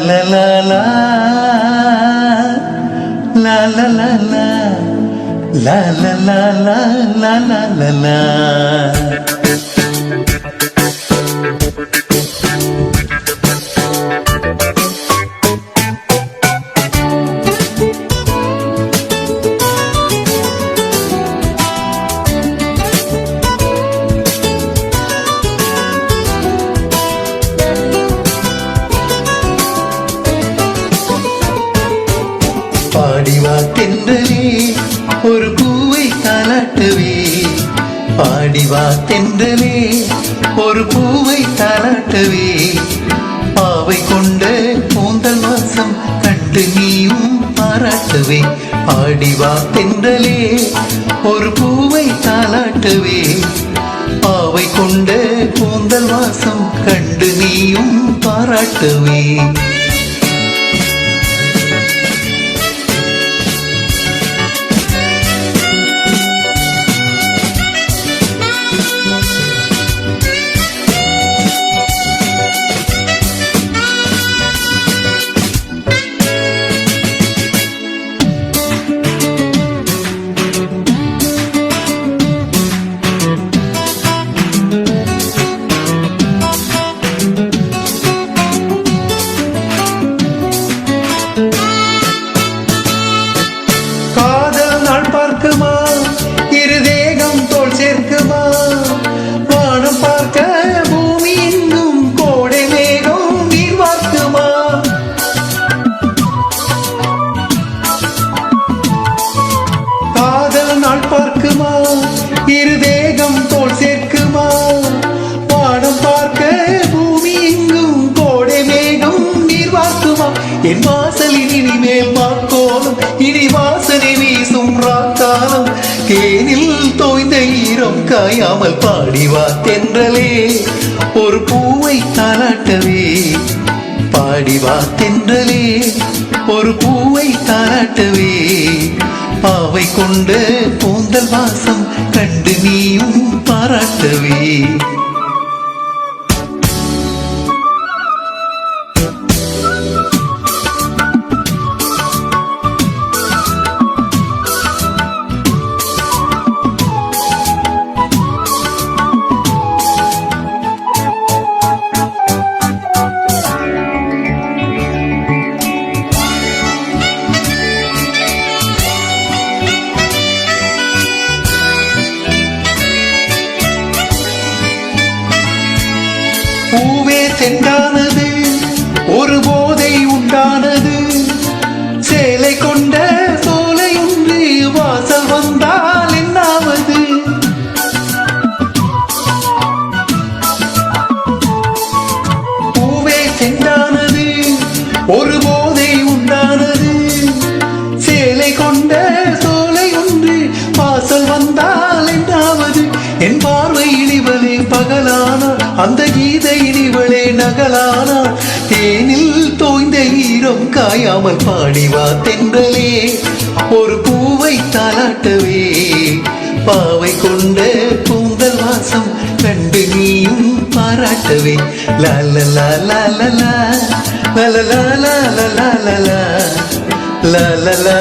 la la la la la la la la la la la la la la la. பாடிவா தென்றலே ஒரு பூவை தாலாட்டவே, பாடிவா தென்றலே ஒரு பூவை தாலாட்டவே, பாவை கொண்ட கூந்தல் வாசம் கண்டு நீயும் பாராட்டவே. பாடிவா தென்றலே ஒரு பூவை தாலாட்டவே, பாவை கொண்ட கூந்தல் வாசம் கண்டு நீயும் பாராட்டவே. இரு தேகம் தோல் சேர்க்குமா, வானம் பார்க்க பூமி எங்கும் கோடை மேகம் நீர் வார்க்குமா. காதல் நாள் பார்க்குமா, இரு தேகம் தோல் சேர்க்குமா, வானம் பார்க்க பூமி எங்கும் கோடை மேகம் நீர் வார்க்குமா. என் வாசலின் இனிமேல் மாக்கோலம் இனி வாசனை வீசும் ராக்காலம், தேனில் தோய்ந்த ஈரம் காயாமல் பாடிவா தென்றலே ஒரு பூவை தாலாட்டவே. பாடிவா தென்றலே ஒரு பூவை தாலாட்டவே, பாவை கொண்ட கூந்தல் வாசம் கண்டு நீயும் பாராட்டவே. பூவே சென்றானது ஒரு போதை உண்டானது, சேலை கொண்ட சோலை ஒன்று வாசல் வந்தால் என்னாவது. பூவே சென்றானது ஒரு போதை உண்டானது, சேலை கொண்ட சோலை ஒன்று வாசல் வந்தால் என்னாவது. என் பார்வை இனிவளே பகலானா, அந்த கீதை இனிவளே நகலானா, தேனில் தோய்ந்த ஈரம் காயாமல் பாடிவா தென்றலே ஒரு பூவை தாலாட்டவே, பாவை கொண்ட கூந்தல் வாசம் கண்டு நீயும் பாராட்டவே. லாலலா லாலலா லாலலா லாலலா லாலலா லாலலா